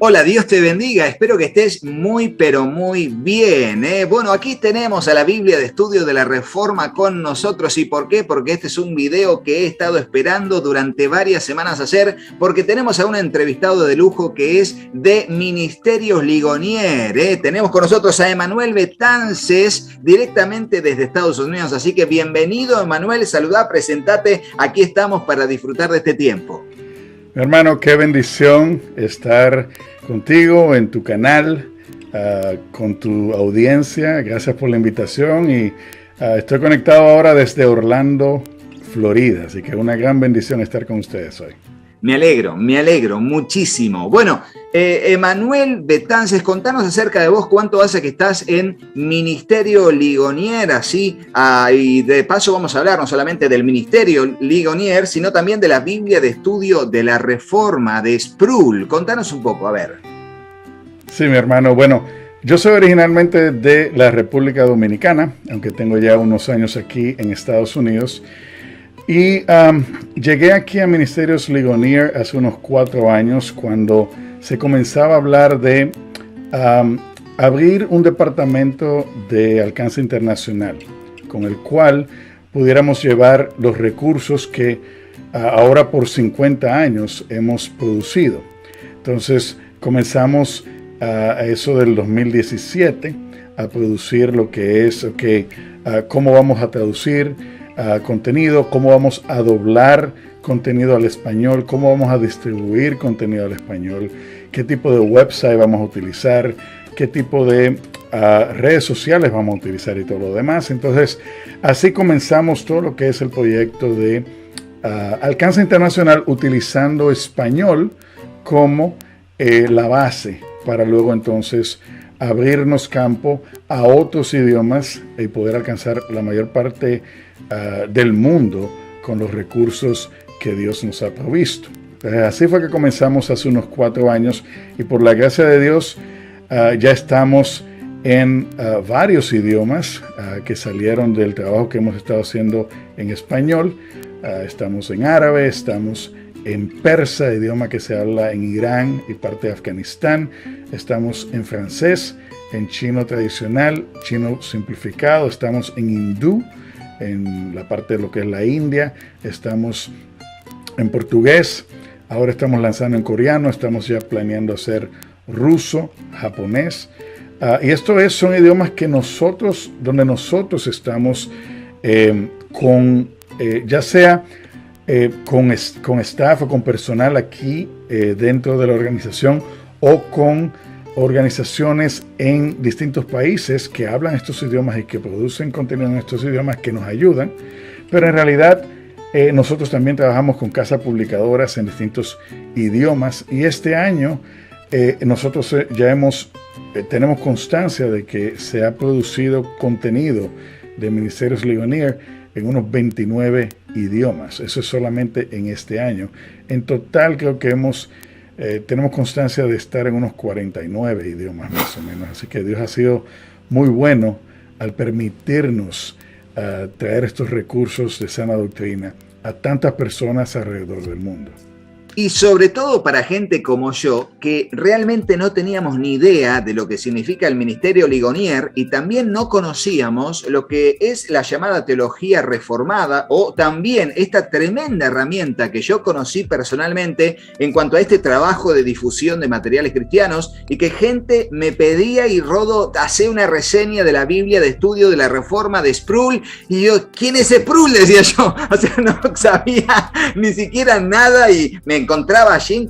Hola, Dios te bendiga. Espero que estés muy, pero muy bien. Bueno, aquí tenemos a la Biblia de Estudio de la Reforma con nosotros. ¿Y por qué? Porque este es un video que he estado esperando durante varias semanas hacer, porque tenemos a un entrevistado de lujo que es de Ministerios Ligonier. Tenemos con nosotros a Emanuel Betances, directamente desde Estados Unidos. Así que bienvenido, Emanuel. Saludá, presentate. Aquí estamos para disfrutar de este tiempo. Mi hermano, qué bendición estar contigo en tu canal, con tu audiencia. Gracias por la invitación y estoy conectado ahora desde Orlando, Florida. Así que una gran bendición estar con ustedes hoy. Me alegro muchísimo. Bueno, Emanuel Betances, contanos acerca de vos, cuánto hace que estás en Ministerio Ligonier, así, y de paso vamos a hablar no solamente del Ministerio Ligonier, sino también de la Biblia de Estudio de la Reforma de Sproul. Contanos un poco, a ver. Sí, mi hermano, bueno, yo soy originalmente de la República Dominicana, aunque tengo ya unos años aquí en Estados Unidos. Y llegué aquí a Ministerios Ligonier hace unos 4 años cuando se comenzaba a hablar de abrir un departamento de alcance internacional con el cual pudiéramos llevar los recursos que ahora por 50 años hemos producido. Entonces comenzamos a eso del 2017 a producir lo que es, cómo vamos a traducir contenido, cómo vamos a doblar contenido al español, cómo vamos a distribuir contenido al español, qué tipo de website vamos a utilizar, qué tipo de redes sociales vamos a utilizar y todo lo demás. Entonces, así comenzamos todo lo que es el proyecto de alcance internacional utilizando español como la base para luego entonces abrirnos campo a otros idiomas y poder alcanzar la mayor parte del mundo con los recursos que Dios nos ha provisto. Así fue que comenzamos hace unos 4 años y por la gracia de Dios ya estamos en varios idiomas que salieron del trabajo que hemos estado haciendo en español. Estamos en árabe, estamos en persa, idioma que se habla en Irán y parte de Afganistán. Estamos en francés, en chino tradicional, chino simplificado. Estamos en hindú, en la parte de lo que es la India. Estamos en portugués. Ahora estamos lanzando en coreano. Estamos ya planeando hacer ruso, japonés. Y son idiomas que donde nosotros estamos ya sea con staff o con personal aquí dentro de la organización o con organizaciones en distintos países que hablan estos idiomas y que producen contenido en estos idiomas que nos ayudan. Pero en realidad nosotros también trabajamos con casas publicadoras en distintos idiomas y este año nosotros ya tenemos constancia de que se ha producido contenido de Ministerios Ligonier en unos 29 idiomas. Eso es solamente en este año. En total creo que tenemos constancia de estar en unos 49 idiomas más o menos. Así que Dios ha sido muy bueno al permitirnos traer estos recursos de sana doctrina a tantas personas alrededor del mundo. Y sobre todo para gente como yo, que realmente no teníamos ni idea de lo que significa el Ministerio Ligonier y también no conocíamos lo que es la llamada teología reformada o también esta tremenda herramienta que yo conocí personalmente en cuanto a este trabajo de difusión de materiales cristianos y que gente me pedía y Rodo, hace una reseña de la Biblia de Estudio de la Reforma de Sproul y yo, ¿quién es Sproul? Decía yo, o sea, no sabía ni siquiera nada y me encontraba allí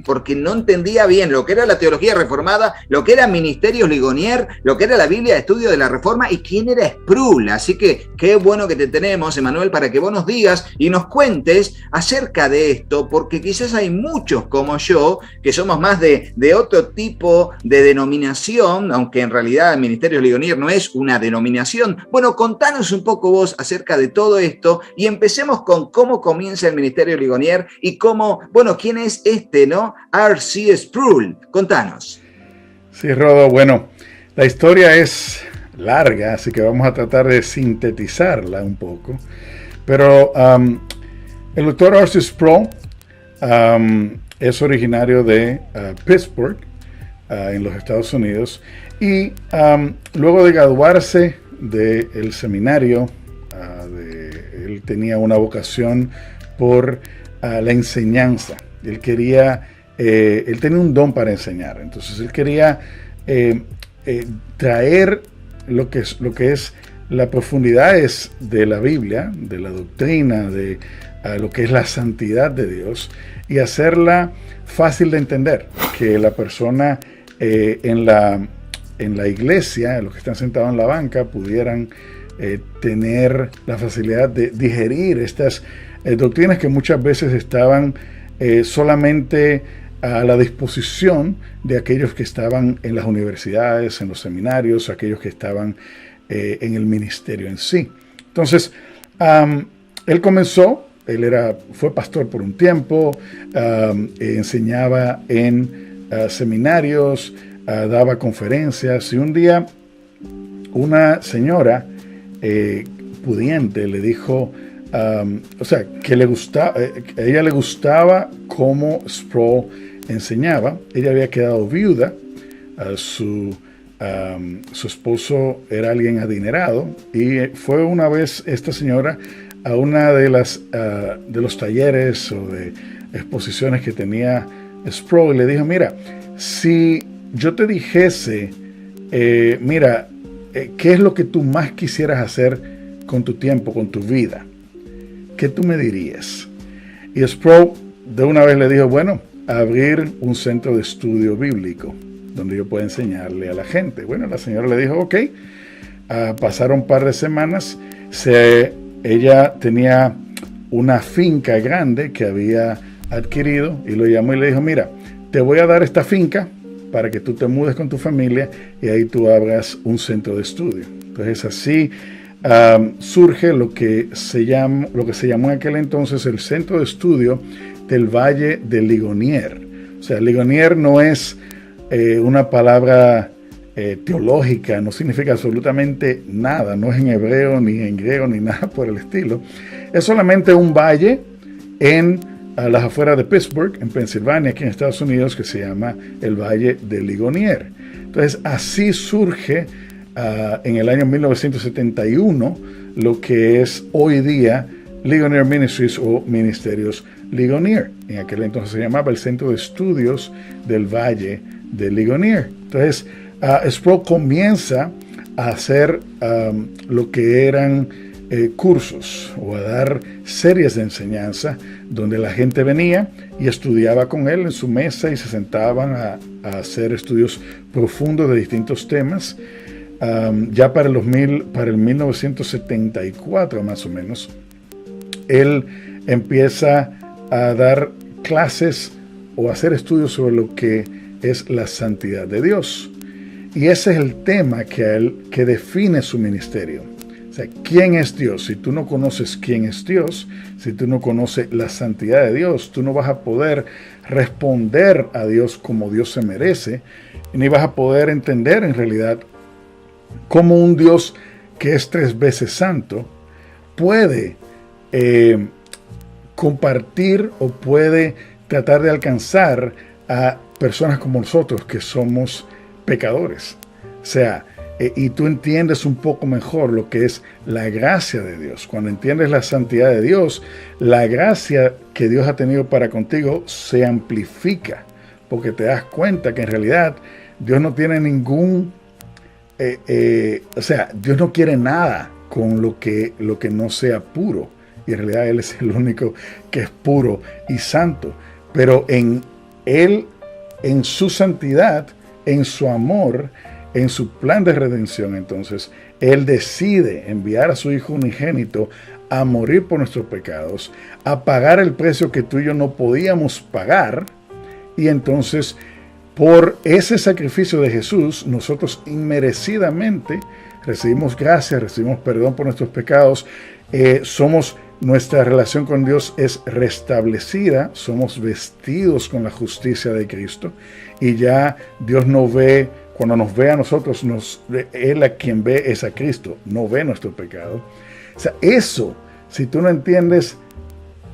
porque no entendía bien lo que era la teología reformada, lo que era Ministerios Ligonier, lo que era la Biblia de Estudio de la Reforma y quién era Sproul. Así que qué bueno que te tenemos, Emanuel, para que vos nos digas y nos cuentes acerca de esto, porque quizás hay muchos como yo que somos más de otro tipo de denominación, aunque en realidad Ministerios Ligonier no es una denominación. Bueno, contanos un poco vos acerca de todo esto y empecemos con cómo comienza el Ministerio Ligonier y cómo, bueno, ¿quién es ¿no? R.C. Sproul. Contanos. Sí, Rodo, bueno, la historia es larga, así que vamos a tratar de sintetizarla un poco. Pero el doctor R.C. Sproul es originario de Pittsburgh, en los Estados Unidos. Y luego de graduarse del seminario, él tenía una vocación por la enseñanza. Él tenía un don para enseñar. Entonces él quería traer lo que es las profundidades de la Biblia, de la doctrina, de lo que es la santidad de Dios, y hacerla fácil de entender, que la persona en la iglesia, los que están sentados en la banca, pudieran tener la facilidad de digerir estas doctrinas que muchas veces estaban solamente a la disposición de aquellos que estaban en las universidades, en los seminarios, aquellos que estaban en el ministerio en sí. Entonces, él comenzó, fue pastor por un tiempo, enseñaba en seminarios, daba conferencias, y un día una señora pudiente le dijo, que a ella le gustaba cómo Sproul enseñaba. Ella había quedado viuda, su esposo era alguien adinerado, y fue una vez esta señora a una de los talleres o de exposiciones que tenía Sproul, y le dijo, mira, si yo te dijese, ¿qué es lo que tú más quisieras hacer con tu tiempo, con tu vida? ¿Qué tú me dirías? Y Sproul de una vez le dijo, bueno, abrir un centro de estudio bíblico donde yo pueda enseñarle a la gente. Bueno, la señora le dijo, ok. Pasaron un par de semanas. Ella tenía una finca grande que había adquirido, y lo llamó y le dijo, mira, te voy a dar esta finca para que tú te mudes con tu familia y ahí tú abras un centro de estudio. Entonces así surge lo que se llamó en aquel entonces el Centro de Estudio del Valle de Ligonier. O sea, Ligonier no es una palabra teológica, no significa absolutamente nada, no es en hebreo, ni en griego, ni nada por el estilo. Es solamente un valle a las afueras de Pittsburgh, en Pensilvania, aquí en Estados Unidos, que se llama el Valle de Ligonier. Entonces, así surge en el año 1971 lo que es hoy día Ligonier Ministries o Ministerios Ligonier. En aquel entonces se llamaba el Centro de Estudios del Valle de Ligonier. Entonces, Sproul comienza a hacer lo que eran cursos o a dar series de enseñanza donde la gente venía y estudiaba con él en su mesa y se sentaban a hacer estudios profundos de distintos temas. Ya para el 1974 más o menos, él empieza a dar clases o hacer estudios sobre lo que es la santidad de Dios. Y ese es el tema que define su ministerio. O sea, ¿quién es Dios? Si tú no conoces quién es Dios, si tú no conoces la santidad de Dios, tú no vas a poder responder a Dios como Dios se merece, ni vas a poder entender en realidad cómo un Dios que es 3 veces santo puede compartir o puede tratar de alcanzar a personas como nosotros que somos pecadores. O sea, y tú entiendes un poco mejor lo que es la gracia de Dios. Cuando entiendes la santidad de Dios, la gracia que Dios ha tenido para contigo se amplifica, porque te das cuenta que en realidad Dios no tiene ningún Dios no quiere nada con lo que no sea puro, y en realidad Él es el único que es puro y santo. Pero en Él, en su santidad, en su amor, en su plan de redención, entonces Él decide enviar a su Hijo unigénito a morir por nuestros pecados, a pagar el precio que tú y yo no podíamos pagar, y entonces por ese sacrificio de Jesús, nosotros inmerecidamente recibimos gracia, recibimos perdón por nuestros pecados, nuestra relación con Dios es restablecida, somos vestidos con la justicia de Cristo, y ya Dios no ve, cuando nos ve a nosotros, Él a quien ve es a Cristo, no ve nuestro pecado. O sea, eso, si tú no entiendes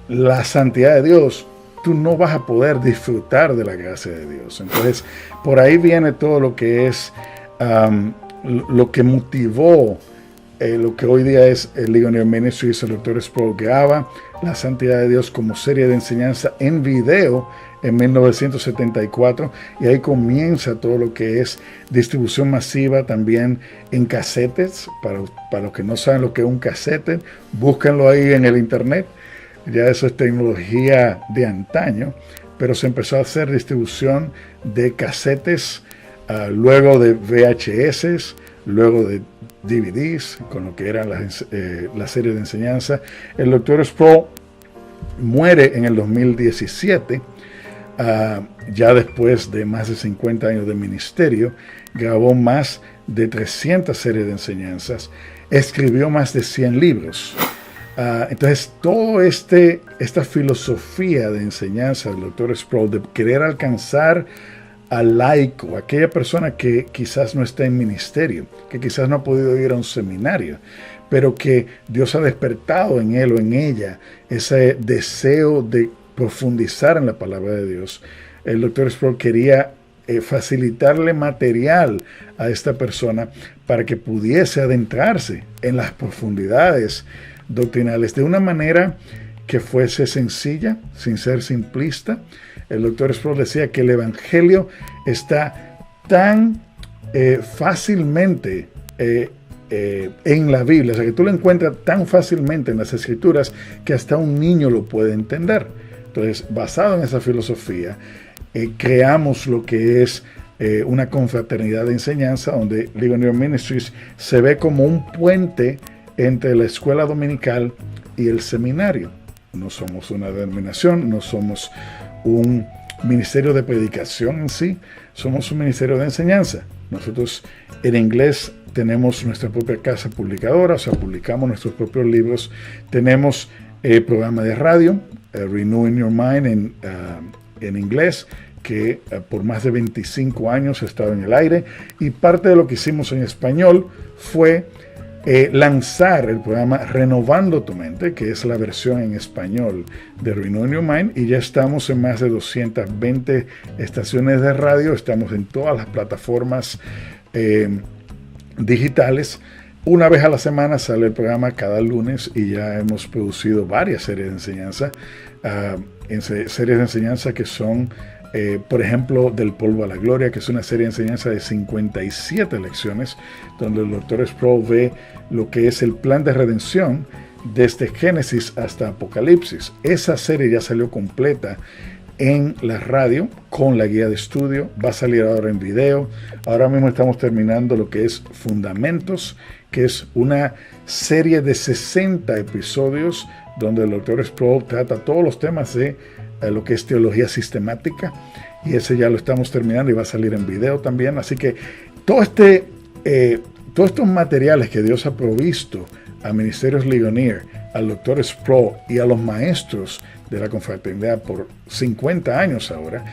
la santidad de Dios, tú no vas a poder disfrutar de la gracia de Dios. Entonces, por ahí viene todo lo que es lo que motivó lo que hoy día es el Ligonier Ministries. El Dr. Sproul graba La Santidad de Dios como serie de enseñanza en video en 1974, y ahí comienza todo lo que es distribución masiva también en casetes. Para los que no saben lo que es un casete, búsquenlo ahí en el internet. Ya eso es tecnología de antaño, pero se empezó a hacer distribución de casetes, luego de VHS, luego de DVDs, con lo que era la serie de enseñanza. El Dr. Sproul muere en el 2017, ya después de más de 50 años de ministerio. Grabó más de 300 series de enseñanzas, escribió más de 100 libros. Entonces, toda esta filosofía de enseñanza del Dr. Sproul, de querer alcanzar al laico, aquella persona que quizás no está en ministerio, que quizás no ha podido ir a un seminario, pero que Dios ha despertado en él o en ella ese deseo de profundizar en la palabra de Dios. El Dr. Sproul quería facilitarle material a esta persona para que pudiese adentrarse en las profundidades doctrinales de una manera que fuese sencilla, sin ser simplista. El Dr. Sproul decía que el Evangelio está tan fácilmente en la Biblia, o sea, que tú lo encuentras tan fácilmente en las Escrituras que hasta un niño lo puede entender. Entonces, basado en esa filosofía, creamos lo que es una confraternidad de enseñanza, donde Ligonier Ministries se ve como un puente entre la escuela dominical y el seminario. No somos una denominación, no somos un ministerio de predicación en sí, somos un ministerio de enseñanza. Nosotros en inglés tenemos nuestra propia casa publicadora, o sea, publicamos nuestros propios libros. Tenemos programa de radio, Renewing Your Mind en inglés, que por más de 25 años ha estado en el aire, y parte de lo que hicimos en español fue lanzar el programa Renovando tu Mente, que es la versión en español de Renewing Your Mind, y ya estamos en más de 220 estaciones de radio. Estamos en todas las plataformas digitales. Una vez a la semana sale el programa cada lunes, y ya hemos producido varias series de enseñanza, series de enseñanza que son por ejemplo, Del Polvo a la Gloria, que es una serie de enseñanza de 57 lecciones, donde el Dr. Sproul ve lo que es el plan de redención desde Génesis hasta Apocalipsis. Esa serie ya salió completa en la radio con la guía de estudio, va a salir ahora en video. Ahora mismo estamos terminando lo que es Fundamentos, que es una serie de 60 episodios donde el Dr. Sproul trata todos los temas de lo que es teología sistemática, y ese ya lo estamos terminando y va a salir en video también. Así que todos estos materiales que Dios ha provisto a Ministerios Ligonier, al Dr. Sproul y a los maestros de la confraternidad por 50 años ahora,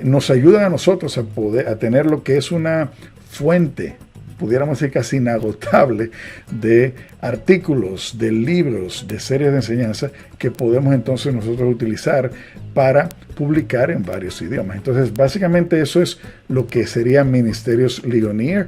nos ayudan a nosotros a tener lo que es una fuente, pudiéramos decir casi inagotable, de artículos, de libros, de series de enseñanza que podemos entonces nosotros utilizar para publicar en varios idiomas. Entonces, básicamente eso es lo que sería Ministerios Ligonier.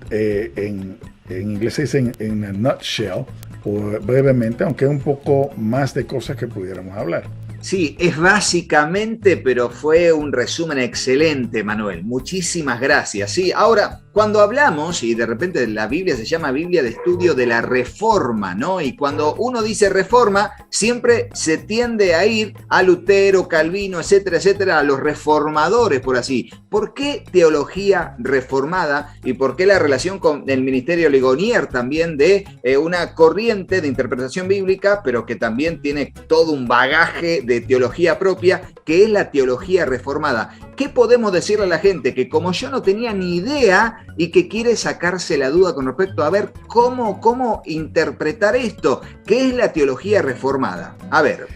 En inglés se dice en a nutshell, o brevemente, aunque hay un poco más de cosas que pudiéramos hablar. Sí, es básicamente, pero fue un resumen excelente, Manuel. Muchísimas gracias. Sí, ahora, cuando hablamos, y de repente la Biblia se llama Biblia de Estudio de la Reforma, ¿no? Y cuando uno dice Reforma, siempre se tiende a ir a Lutero, Calvino, etcétera, etcétera, a los reformadores, por así. ¿Por qué teología reformada? ¿Y por qué la relación con el ministerio Ligonier también de una corriente de interpretación bíblica, pero que también tiene todo un bagaje de teología propia, que es la teología reformada? ¿Qué podemos decirle a la gente que, como yo, no tenía ni idea y que quiere sacarse la duda con respecto a ver cómo interpretar esto? ¿Qué es la teología reformada? A ver.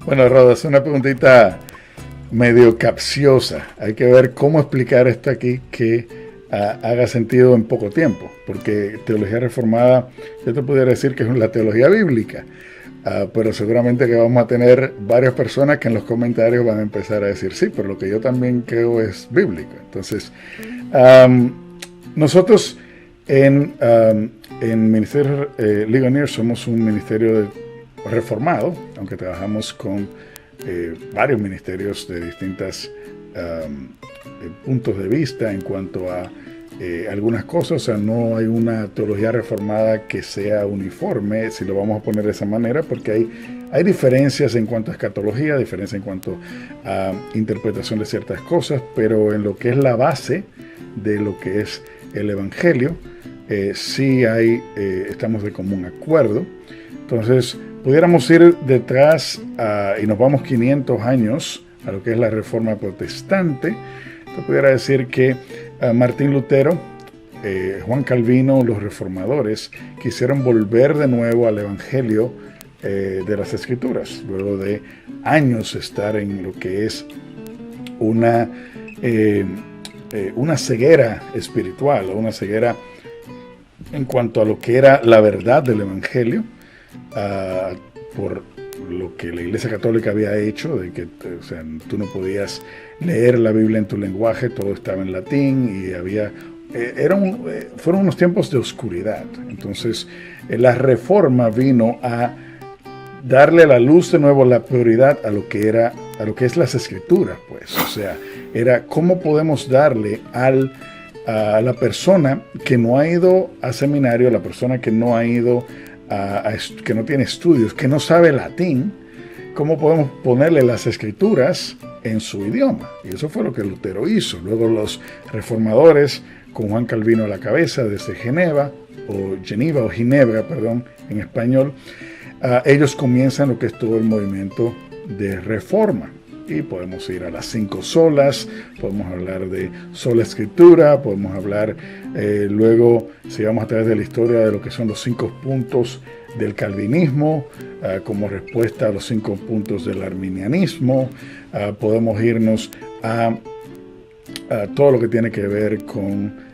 Bueno, Roda, es una preguntita medio capciosa. Hay que ver cómo explicar esto aquí que haga sentido en poco tiempo, porque teología reformada, yo te pudiera decir que es la teología bíblica. pero seguramente que vamos a tener varias personas que en los comentarios van a empezar a decir, sí, pero lo que yo también creo es bíblico. Entonces, nosotros en Ministerio Ligonier somos un ministerio reformado, aunque trabajamos con varios ministerios de distintos puntos de vista en cuanto a algunas cosas. O sea, no hay una teología reformada que sea uniforme, si lo vamos a poner de esa manera, porque hay diferencias en cuanto a escatología, diferencias en cuanto a interpretación de ciertas cosas, pero en lo que es la base de lo que es el Evangelio, sí estamos de común acuerdo. Entonces, pudiéramos ir detrás y nos vamos 500 años a lo que es la Reforma Protestante. Te pudiera decir que Martín Lutero, Juan Calvino, los reformadores, quisieron volver de nuevo al Evangelio de las Escrituras, luego de años estar en lo que es una ceguera espiritual, o una ceguera en cuanto a lo que era la verdad del Evangelio, por lo que la Iglesia Católica había hecho, de que tú no podías leer la Biblia en tu lenguaje, todo estaba en latín y fueron unos tiempos de oscuridad. Entonces, la Reforma vino a darle a la luz de nuevo la prioridad a lo que es las Escrituras, pues. O sea, era cómo podemos darle a la persona que no ha ido a seminario, a la persona que no ha ido que no tiene estudios, que no sabe latín, cómo podemos ponerle las Escrituras en su idioma. Y eso fue lo que Lutero hizo. Luego los reformadores, con Juan Calvino a la cabeza, desde Ginebra, perdón, en español, ellos comienzan lo que es todo el movimiento de reforma. Y podemos ir a las 5 solas, podemos hablar de sola escritura, podemos hablar luego, si vamos a través de la historia, de lo que son los 5 puntos del calvinismo, como respuesta a los 5 puntos del arminianismo. Podemos irnos a todo lo que tiene que ver con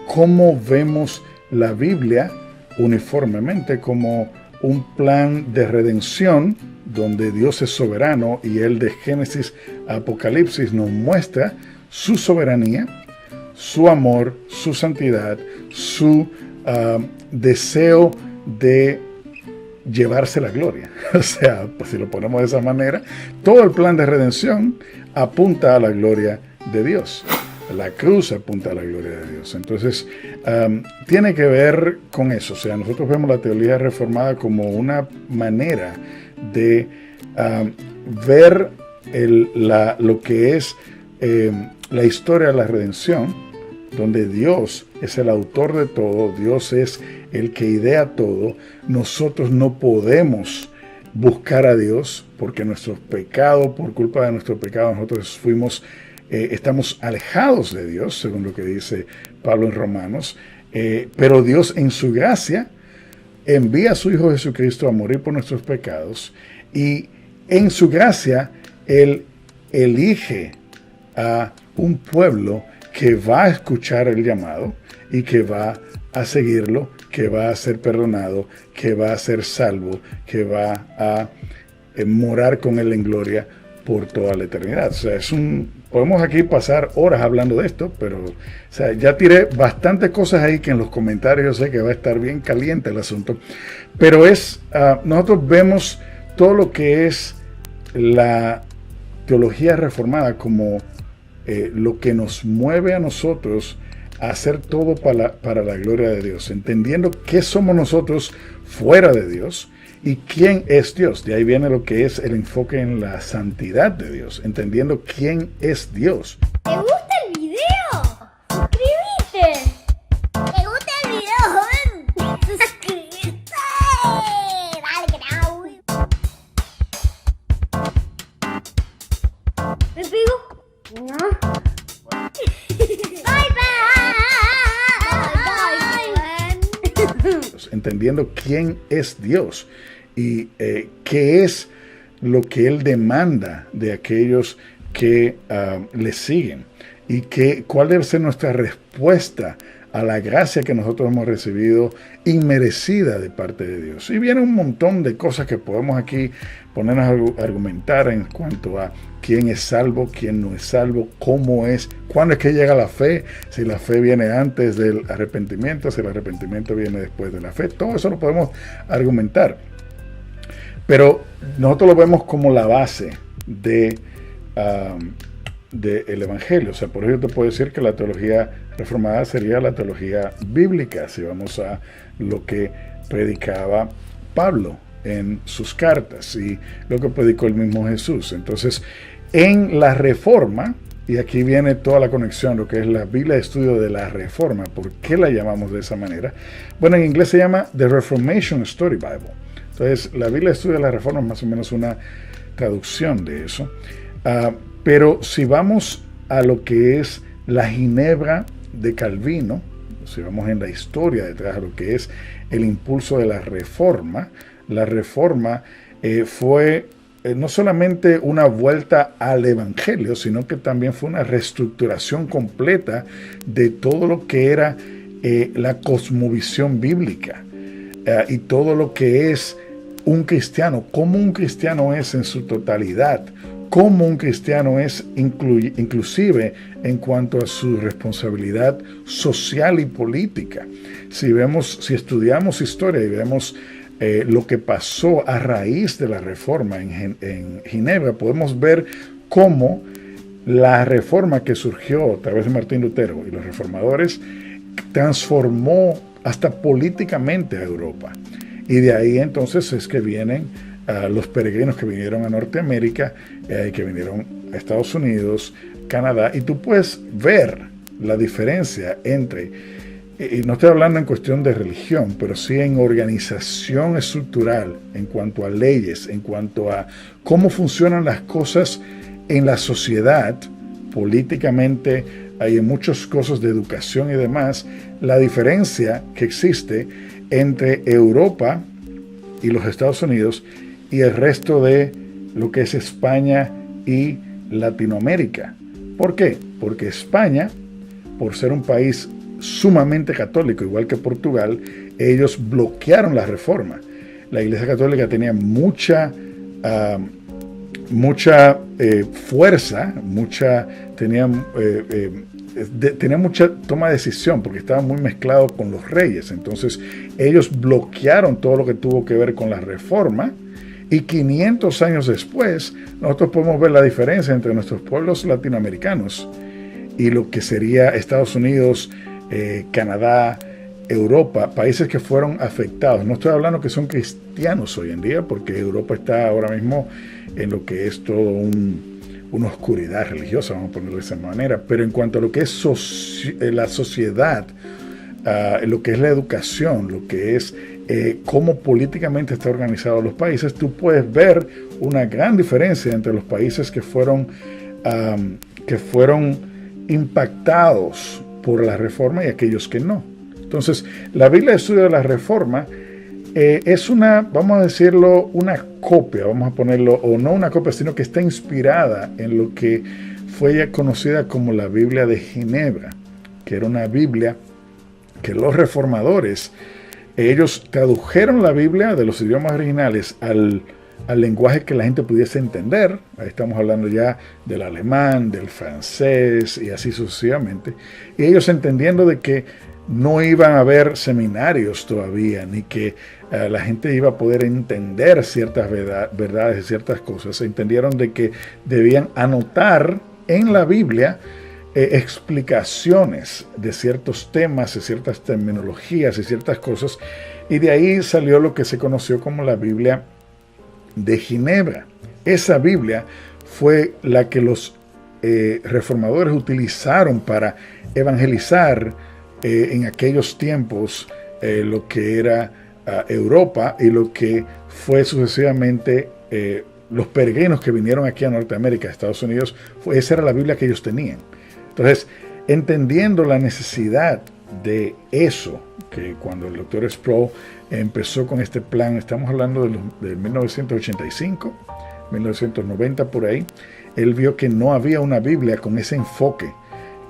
cómo vemos la Biblia uniformemente como un plan de redención, donde Dios es soberano y Él de Génesis a Apocalipsis nos muestra su soberanía, su amor, su santidad, su deseo de llevarse la gloria. O sea, pues si lo ponemos de esa manera, todo el plan de redención apunta a la gloria de Dios. La cruz apunta a la gloria de Dios. Entonces, tiene que ver con eso. O sea, nosotros vemos la teología reformada como una manera de ver lo que es la historia de la redención, donde Dios es el autor de todo, Dios es el que idea todo. Nosotros no podemos buscar a Dios porque por culpa de nuestro pecado, nosotros estamos alejados de Dios, según lo que dice Pablo en Romanos, pero Dios en su gracia envía a su Hijo Jesucristo a morir por nuestros pecados, y en su gracia Él elige a un pueblo que va a escuchar el llamado y que va a seguirlo, que va a ser perdonado, que va a ser salvo, que va a morar con Él en gloria por toda la eternidad. O sea, podemos aquí pasar horas hablando de esto, pero ya tiré bastantes cosas ahí que en los comentarios yo sé que va a estar bien caliente el asunto, pero nosotros vemos todo lo que es la teología reformada como lo que nos mueve a nosotros a hacer todo para la gloria de Dios, entendiendo qué somos nosotros fuera de Dios y quién es Dios. De ahí viene lo que es el enfoque en la santidad de Dios, entendiendo quién es Dios. ¿Te gusta el video? ¡Suscríbete! ¿Te gusta el video, joven? ¡Suscríbete! ¡Dale, grau! ¿Me pego? No. Entendiendo quién es Dios y qué es lo que Él demanda de aquellos que le siguen, y cuál debe ser nuestra respuesta a la gracia que nosotros hemos recibido inmerecida de parte de Dios. Y viene un montón de cosas que podemos aquí ponernos a argumentar en cuanto a quién es salvo, quién no es salvo, cómo es, cuándo es que llega la fe, si la fe viene antes del arrepentimiento, si el arrepentimiento viene después de la fe. Todo eso lo podemos argumentar. Pero nosotros lo vemos como la base del Evangelio. O sea, por eso te puedo decir que la teología reformada sería la teología bíblica, si vamos a lo que predicaba Pablo en sus cartas y lo que predicó el mismo Jesús. Entonces, en la Reforma, y aquí viene toda la conexión, lo que es la Biblia de estudio de la Reforma. ¿Por qué la llamamos de esa manera? Bueno, en inglés se llama The Reformation Study Bible. Entonces, la Biblia de estudio de la Reforma es más o menos una traducción de eso. Pero si vamos a lo que es la Ginebra de Calvino, si vamos en la historia detrás de lo que es el impulso de la Reforma fue no solamente una vuelta al Evangelio, sino que también fue una reestructuración completa de todo lo que era la cosmovisión bíblica y todo lo que es un cristiano, cómo un cristiano es en su totalidad, cómo un cristiano es inclusive en cuanto a su responsabilidad social y política. Si estudiamos historia y vemos lo que pasó a raíz de la Reforma en Ginebra, podemos ver cómo la Reforma que surgió a través de Martín Lutero y los reformadores transformó hasta políticamente a Europa. Y de ahí entonces es que vienen los peregrinos que vinieron a Norteamérica, que vinieron a Estados Unidos, Canadá, y tú puedes ver la diferencia entre, y no estoy hablando en cuestión de religión, pero sí en organización estructural, en cuanto a leyes, en cuanto a cómo funcionan las cosas en la sociedad, políticamente, hay en muchas cosas de educación y demás, la diferencia que existe entre Europa y los Estados Unidos y el resto de lo que es España y Latinoamérica. ¿Por qué? Porque España, por ser un país sumamente católico, igual que Portugal, ellos bloquearon la Reforma. La Iglesia Católica tenía mucha fuerza, tenía mucha toma de decisión porque estaba muy mezclado con los reyes. Entonces ellos bloquearon todo lo que tuvo que ver con la Reforma, y 500 años después nosotros podemos ver la diferencia entre nuestros pueblos latinoamericanos y lo que sería Estados Unidos, Canadá, Europa, países que fueron afectados. No estoy hablando que son cristianos hoy en día, porque Europa está ahora mismo en lo que es todo una oscuridad religiosa, vamos a ponerlo de esa manera, pero en cuanto a lo que es la sociedad, lo que es la educación, lo que es cómo políticamente está organizado los países, tú puedes ver una gran diferencia entre los países que fueron impactados por la Reforma y aquellos que no. Entonces, la Biblia de estudio de la Reforma es vamos a decirlo, una copia, vamos a ponerlo, o no una copia, sino que está inspirada en lo que fue ya conocida como la Biblia de Ginebra, que era una Biblia que los reformadores, ellos tradujeron la Biblia de los idiomas originales al lenguaje que la gente pudiese entender. Ahí estamos hablando ya del alemán, del francés y así sucesivamente. Y ellos entendiendo de que no iban a haber seminarios todavía, ni que la gente iba a poder entender ciertas verdades y ciertas cosas, entendieron de que debían anotar en la Biblia explicaciones de ciertos temas, de ciertas terminologías y ciertas cosas, y de ahí salió lo que se conoció como la Biblia de Ginebra. Esa Biblia fue la que los reformadores utilizaron para evangelizar en aquellos tiempos lo que era Europa y lo que fue sucesivamente los peregrinos que vinieron aquí a Norteamérica, a Estados Unidos. Esa era la Biblia que ellos tenían. Entonces, entendiendo la necesidad de eso, que cuando el doctor Sproul empezó con este plan, estamos hablando de 1985, 1990 por ahí, él vio que no había una Biblia con ese enfoque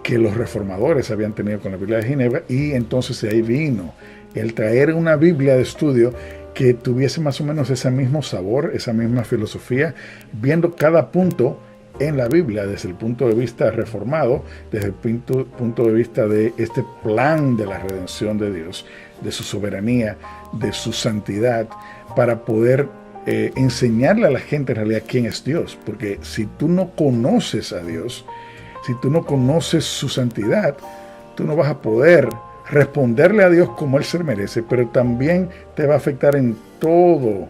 que los reformadores habían tenido con la Biblia de Ginebra, y entonces de ahí vino el traer una Biblia de estudio que tuviese más o menos ese mismo sabor, esa misma filosofía, viendo cada punto en la Biblia desde el punto de vista reformado, desde el punto de vista de este plan de la redención de Dios, de su soberanía, de su santidad, para poder enseñarle a la gente en realidad quién es Dios. Porque si tú no conoces a Dios, si tú no conoces su santidad, tú no vas a poder responderle a Dios como Él se merece, pero también te va a afectar en todo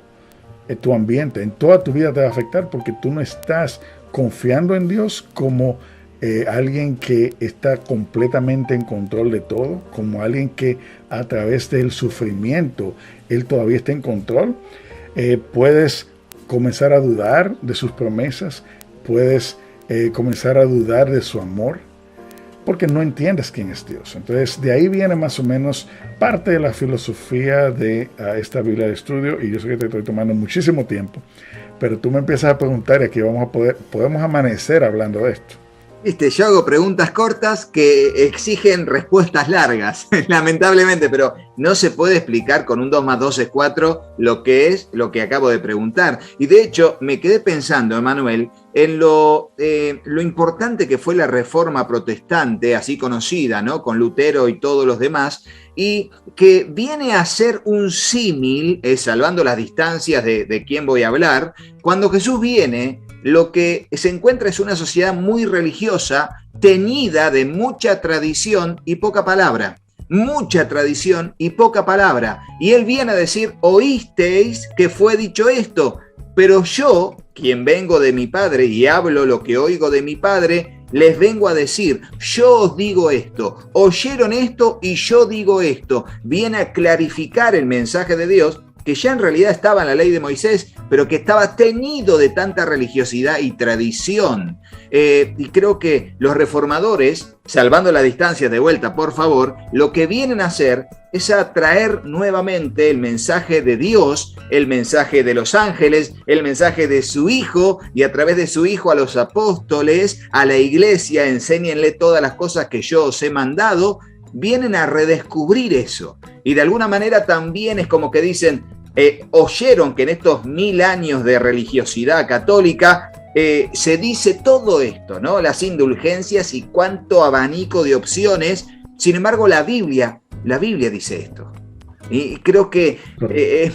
tu ambiente, en toda tu vida te va a afectar, porque tú no estás confiando en Dios como alguien que está completamente en control de todo, como alguien que a través del sufrimiento Él todavía está en control. Puedes comenzar a dudar de sus promesas, puedes comenzar a dudar de su amor, porque no entiendes quién es Dios. Entonces, de ahí viene más o menos parte de la filosofía de esta Biblia de estudio, y yo sé que te estoy tomando muchísimo tiempo, pero tú me empiezas a preguntar y aquí podemos amanecer hablando de esto. Viste, yo hago preguntas cortas que exigen respuestas largas, lamentablemente, pero no se puede explicar con un 2 más 2 es 4 lo que es lo que acabo de preguntar. Y de hecho, me quedé pensando, Emanuel, en lo importante que fue la Reforma Protestante, así conocida, ¿no? Con Lutero y todos los demás, y que viene a ser un símil, salvando las distancias de quién voy a hablar, cuando Jesús viene. Lo que se encuentra es una sociedad muy religiosa, teñida de mucha tradición y poca palabra. Mucha tradición y poca palabra. Y Él viene a decir, oísteis que fue dicho esto, pero yo, quien vengo de mi Padre y hablo lo que oigo de mi Padre, les vengo a decir, yo os digo esto, oyeron esto y yo digo esto. Viene a clarificar el mensaje de Dios, que ya en realidad estaba en la ley de Moisés, pero que estaba teñido de tanta religiosidad y tradición. Y creo que los reformadores, salvando la distancia de vuelta, por favor, lo que vienen a hacer es a traer nuevamente el mensaje de Dios, el mensaje de los ángeles, el mensaje de su Hijo, y a través de su Hijo a los apóstoles, a la iglesia, enséñenle todas las cosas que yo os he mandado. Vienen a redescubrir eso. Y de alguna manera también es como que dicen, oyeron que en estos 1000 años de religiosidad católica se dice todo esto, ¿no? Las indulgencias y cuánto abanico de opciones. Sin embargo, la Biblia dice esto. Y creo que es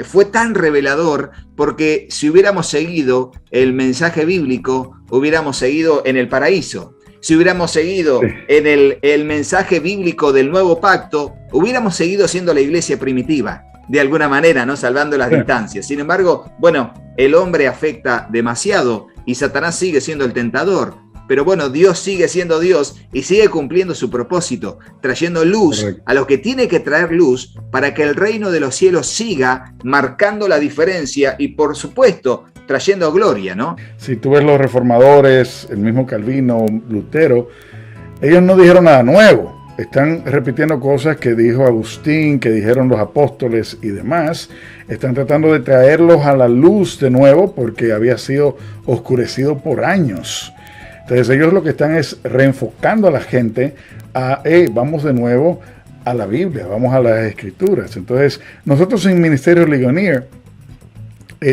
fue tan revelador, porque si hubiéramos seguido el mensaje bíblico, hubiéramos seguido en el paraíso. Si hubiéramos seguido en el mensaje bíblico del nuevo pacto, hubiéramos seguido siendo la iglesia primitiva, de alguna manera, ¿no? Salvando las distancias. Sin embargo, bueno, el hombre afecta demasiado y Satanás sigue siendo el tentador. Pero bueno, Dios sigue siendo Dios y sigue cumpliendo su propósito, trayendo luz a lo que tiene que traer luz para que el reino de los cielos siga marcando la diferencia y, por supuesto, trayendo gloria, ¿no? Si tú ves los reformadores, el mismo Calvino, Lutero, ellos no dijeron nada nuevo. Están repitiendo cosas que dijo Agustín, que dijeron los apóstoles y demás. Están tratando de traerlos a la luz de nuevo porque había sido oscurecido por años. Entonces ellos lo que están es reenfocando a la gente a, vamos de nuevo a la Biblia, vamos a las Escrituras. Entonces nosotros en Ministerio Ligonier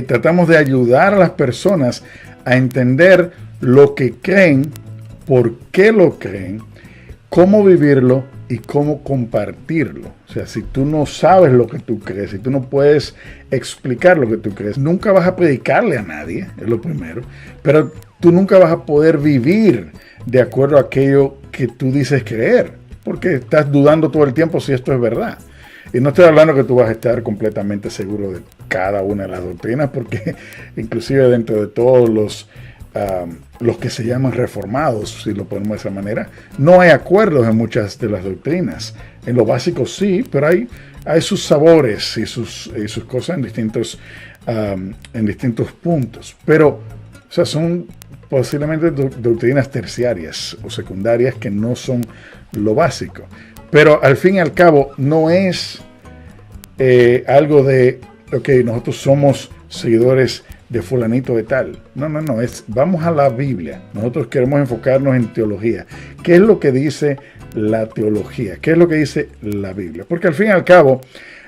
tratamos de ayudar a las personas a entender lo que creen, por qué lo creen, cómo vivirlo y cómo compartirlo. O sea, si tú no sabes lo que tú crees, si tú no puedes explicar lo que tú crees, nunca vas a predicarle a nadie, es lo primero, pero tú nunca vas a poder vivir de acuerdo a aquello que tú dices creer, porque estás dudando todo el tiempo si esto es verdad. Y no estoy hablando que tú vas a estar completamente seguro de cada una de las doctrinas, porque inclusive dentro de todos los que se llaman reformados, si lo ponemos de esa manera, no hay acuerdos en muchas de las doctrinas. En lo básico sí, pero hay sus sabores y sus cosas en distintos puntos. Pero, o sea, son posiblemente doctrinas terciarias o secundarias que no son lo básico. Pero al fin y al cabo no es algo de, ok, nosotros somos seguidores de fulanito de tal. No, vamos a la Biblia. Nosotros queremos enfocarnos en teología. ¿Qué es lo que dice la teología? ¿Qué es lo que dice la Biblia? Porque al fin y al cabo,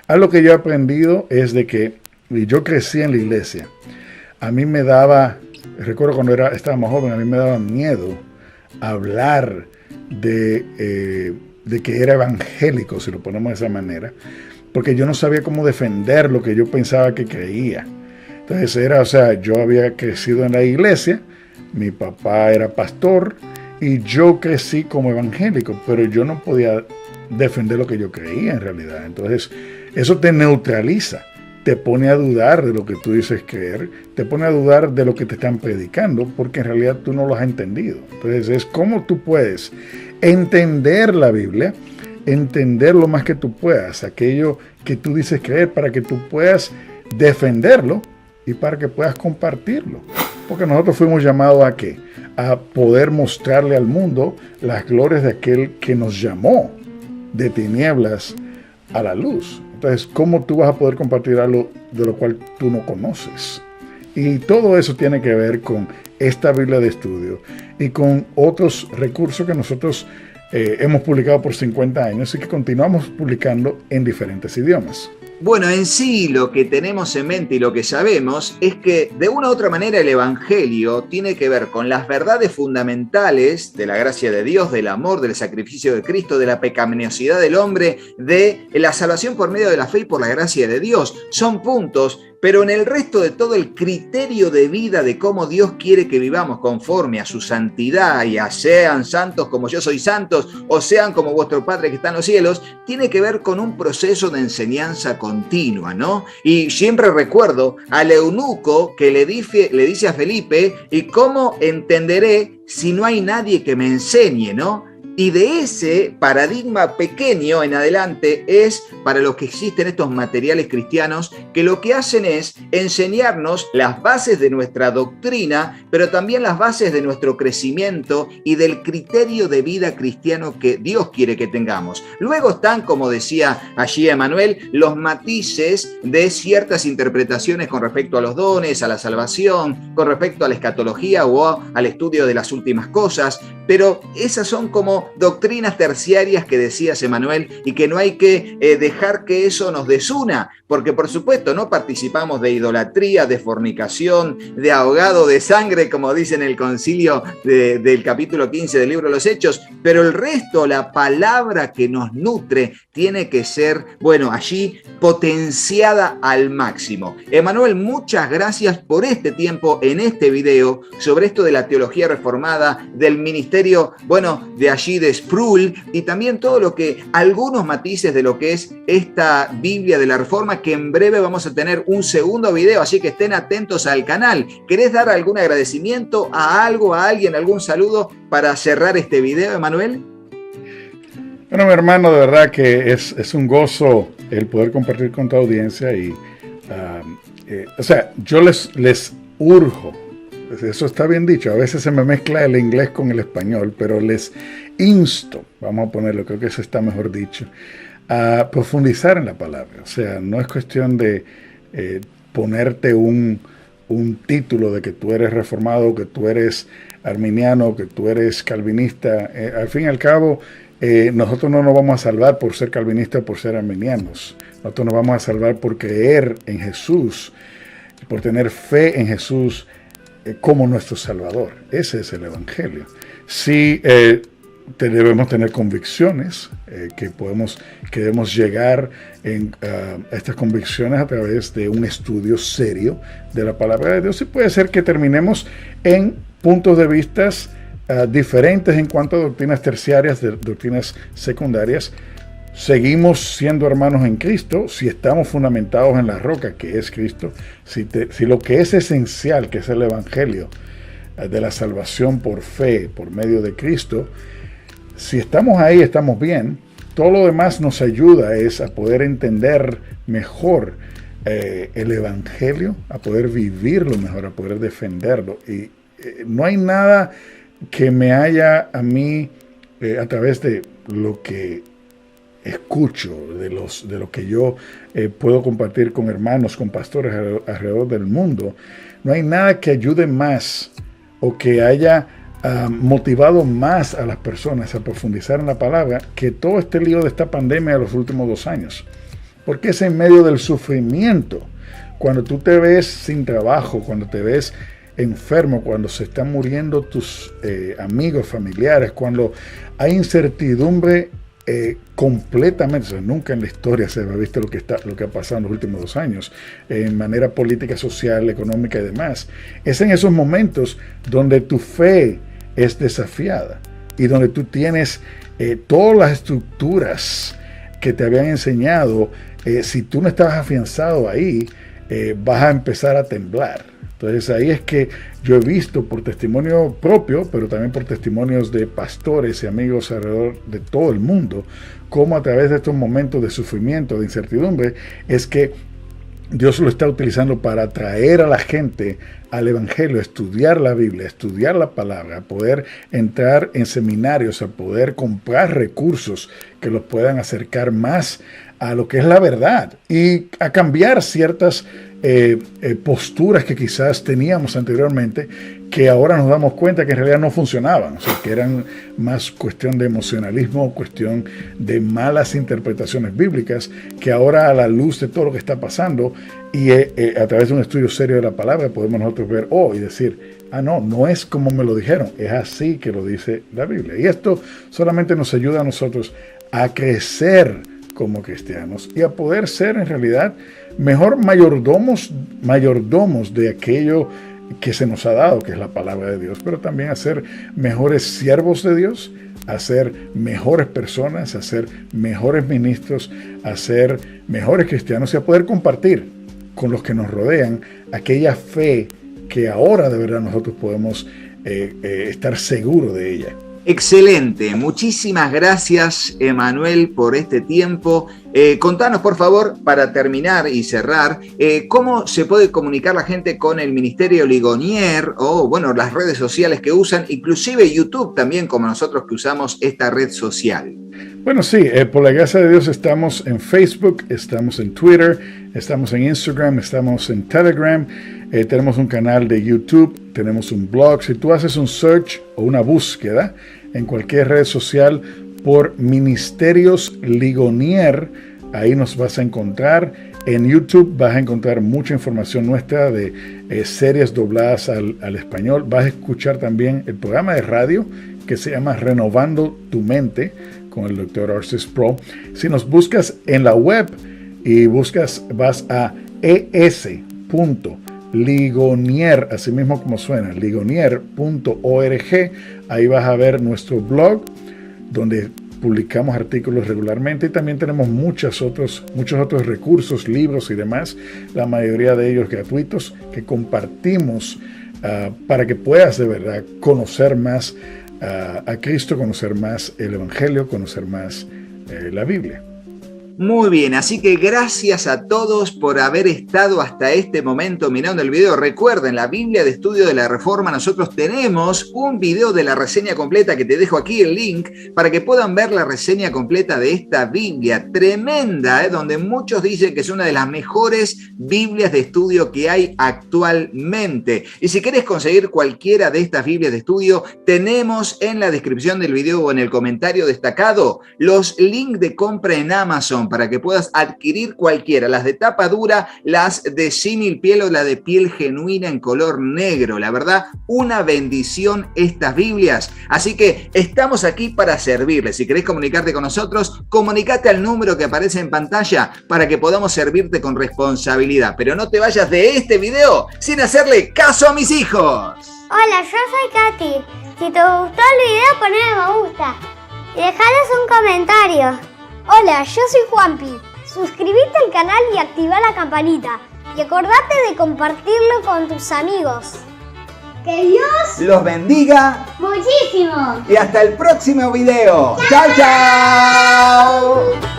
algo que yo he aprendido es de que, y yo crecí en la iglesia, a mí me daba, recuerdo cuando estaba más joven, a mí me daba miedo hablar de que era evangélico, si lo ponemos de esa manera, porque yo no sabía cómo defender lo que yo pensaba que creía. Entonces yo había crecido en la iglesia, mi papá era pastor y yo crecí como evangélico, pero yo no podía defender lo que yo creía en realidad. Entonces, eso te neutraliza, te pone a dudar de lo que tú dices creer, te pone a dudar de lo que te están predicando, porque en realidad tú no lo has entendido. Entonces, es cómo tú puedes entender la Biblia, entender lo más que tú puedas, aquello que tú dices creer, para que tú puedas defenderlo y para que puedas compartirlo. Porque nosotros fuimos llamados ¿a qué? A poder mostrarle al mundo las glorias de aquel que nos llamó de tinieblas a la luz. Entonces, ¿cómo tú vas a poder compartir algo de lo cual tú no conoces? Y todo eso tiene que ver con esta Biblia de estudio y con otros recursos que nosotros hemos publicado por 50 años y que continuamos publicando en diferentes idiomas. Bueno, en sí lo que tenemos en mente y lo que sabemos es que de una u otra manera el Evangelio tiene que ver con las verdades fundamentales de la gracia de Dios, del amor, del sacrificio de Cristo, de la pecaminosidad del hombre, de la salvación por medio de la fe y por la gracia de Dios. Son puntos, pero en el resto de todo el criterio de vida de cómo Dios quiere que vivamos conforme a su santidad y a sean santos como yo soy santos o sean como vuestro Padre que está en los cielos, tiene que ver con un proceso de enseñanza continua, ¿no? Y siempre recuerdo al eunuco que le dice a Felipe, ¿y cómo entenderé si no hay nadie que me enseñe, ¿no? Y de ese paradigma pequeño en adelante es para los que existen estos materiales cristianos que lo que hacen es enseñarnos las bases de nuestra doctrina, pero también las bases de nuestro crecimiento y del criterio de vida cristiano que Dios quiere que tengamos. Luego están, como decía allí Emanuel, los matices de ciertas interpretaciones con respecto a los dones, a la salvación, con respecto a la escatología o al estudio de las últimas cosas, pero esas son como doctrinas terciarias que decías, Emanuel, y que no hay que dejar que eso nos desuna, porque por supuesto no participamos de idolatría, de fornicación, de ahogado de sangre, como dice en el concilio del capítulo 15 del libro de los Hechos, pero el resto, la palabra que nos nutre, tiene que ser, bueno, allí potenciada al máximo. Emanuel, muchas gracias por este tiempo en este video sobre esto de la teología reformada, del ministerio, bueno, de allí de Sproul y también todo lo que, algunos matices de lo que es esta Biblia de la Reforma, que en breve vamos a tener un segundo video, así que estén atentos al canal. ¿Querés dar algún agradecimiento a algo, a alguien, algún saludo para cerrar este video, Emanuel? Bueno, mi hermano, de verdad que es un gozo el poder compartir con tu audiencia y, yo les urjo, eso está bien dicho, a veces se me mezcla el inglés con el español, pero les insto, vamos a ponerlo, creo que eso está mejor dicho, a profundizar en la palabra. O sea, no es cuestión de ponerte un título de que tú eres reformado, que tú eres arminiano, que tú eres calvinista. Al fin y al cabo, nosotros no nos vamos a salvar por ser calvinistas o por ser arminianos. Nosotros nos vamos a salvar por creer en Jesús, por tener fe en Jesús como nuestro Salvador. Ese es el Evangelio. Sí, debemos tener convicciones, que debemos llegar a estas convicciones a través de un estudio serio de la palabra de Dios. Y puede ser que terminemos en puntos de vista diferentes en cuanto a doctrinas terciarias, doctrinas secundarias. Seguimos siendo hermanos en Cristo si estamos fundamentados en la roca que es Cristo, si lo que es esencial, que es el Evangelio de la salvación por fe, por medio de Cristo, si estamos ahí, estamos bien. Todo lo demás nos ayuda a poder entender mejor el Evangelio, a poder vivirlo mejor, a poder defenderlo. Y no hay nada que me haya a mí, a través de lo que escucho, de lo que yo puedo compartir con hermanos, con pastores alrededor del mundo, no hay nada que ayude más o que haya motivado más a las personas a profundizar en la palabra que todo este lío de esta pandemia de los últimos 2 años. Porque es en medio del sufrimiento, cuando tú te ves sin trabajo, cuando te ves enfermo, cuando se están muriendo tus amigos, familiares, cuando hay incertidumbre completamente, o sea, nunca en la historia se ha visto lo que ha pasado en los últimos 2 años, en manera política, social, económica y demás. Es en esos momentos donde tu fe es desafiada y donde tú tienes todas las estructuras que te habían enseñado. Si tú no estabas afianzado ahí, vas a empezar a temblar. Entonces ahí es que yo he visto por testimonio propio, pero también por testimonios de pastores y amigos alrededor de todo el mundo, cómo a través de estos momentos de sufrimiento, de incertidumbre, es que Dios lo está utilizando para atraer a la gente al Evangelio, a estudiar la Biblia, a estudiar la palabra, a poder entrar en seminarios, a poder comprar recursos que los puedan acercar más a lo que es la verdad y a cambiar ciertas posturas que quizás teníamos anteriormente, que ahora nos damos cuenta que en realidad no funcionaban, o sea, que eran más cuestión de emocionalismo, cuestión de malas interpretaciones bíblicas, que ahora a la luz de todo lo que está pasando y a través de un estudio serio de la palabra podemos nosotros ver y decir, no es como me lo dijeron, es así que lo dice la Biblia. Y esto solamente nos ayuda a nosotros a crecer como cristianos y a poder ser en realidad mejor mayordomos de aquello que se nos ha dado, que es la palabra de Dios, pero también a ser mejores siervos de Dios, a ser mejores personas, a ser mejores ministros, a ser mejores cristianos y a poder compartir con los que nos rodean aquella fe que ahora de verdad nosotros podemos estar seguros de ella. Excelente, muchísimas gracias Emanuel por este tiempo. Contanos por favor, para terminar y cerrar, cómo se puede comunicar la gente con el Ministerio Ligonier o bueno, las redes sociales que usan, inclusive YouTube también, como nosotros que usamos esta red social. Bueno, sí, por la gracia de Dios estamos en Facebook, estamos en Twitter, estamos en Instagram, estamos en Telegram, tenemos un canal de YouTube, tenemos un blog. Si tú haces un search o una búsqueda en cualquier red social por Ministerios Ligonier, ahí nos vas a encontrar. En YouTube vas a encontrar mucha información nuestra de series dobladas al español. Vas a escuchar también el programa de radio que se llama Renovando tu Mente con el Dr. Arcis Pro. Si nos buscas en la web y vas a es.ligonier, así mismo como suena, ligonier.org. Ahí vas a ver nuestro blog donde publicamos artículos regularmente y también tenemos muchos otros recursos, libros y demás, la mayoría de ellos gratuitos, que compartimos para que puedas de verdad conocer más a Cristo, conocer más el Evangelio, conocer más la Biblia. Muy bien, así que gracias a todos por haber estado hasta este momento mirando el video. Recuerden, la Biblia de Estudio de la Reforma, nosotros tenemos un video de la reseña completa que te dejo aquí el link para que puedan ver la reseña completa de esta Biblia tremenda, donde muchos dicen que es una de las mejores Biblias de estudio que hay actualmente. Y si quieres conseguir cualquiera de estas Biblias de estudio, tenemos en la descripción del video o en el comentario destacado los links de compra en Amazon para que puedas adquirir cualquiera, las de tapa dura, las de símil piel o la de piel genuina en color negro. La verdad, una bendición estas Biblias. Así que estamos aquí para servirles. Si querés comunicarte con nosotros, comunicate al número que aparece en pantalla para que podamos servirte con responsabilidad. Pero no te vayas de este video sin hacerle caso a mis hijos. Hola, yo soy Katy. Si te gustó el video, ponle me gusta y dejales un comentario. Hola, yo soy Juanpi. Suscríbete al canal y activa la campanita. Y acordate de compartirlo con tus amigos. Que Dios los bendiga muchísimo. Y hasta el próximo video. ¡Chao, chao!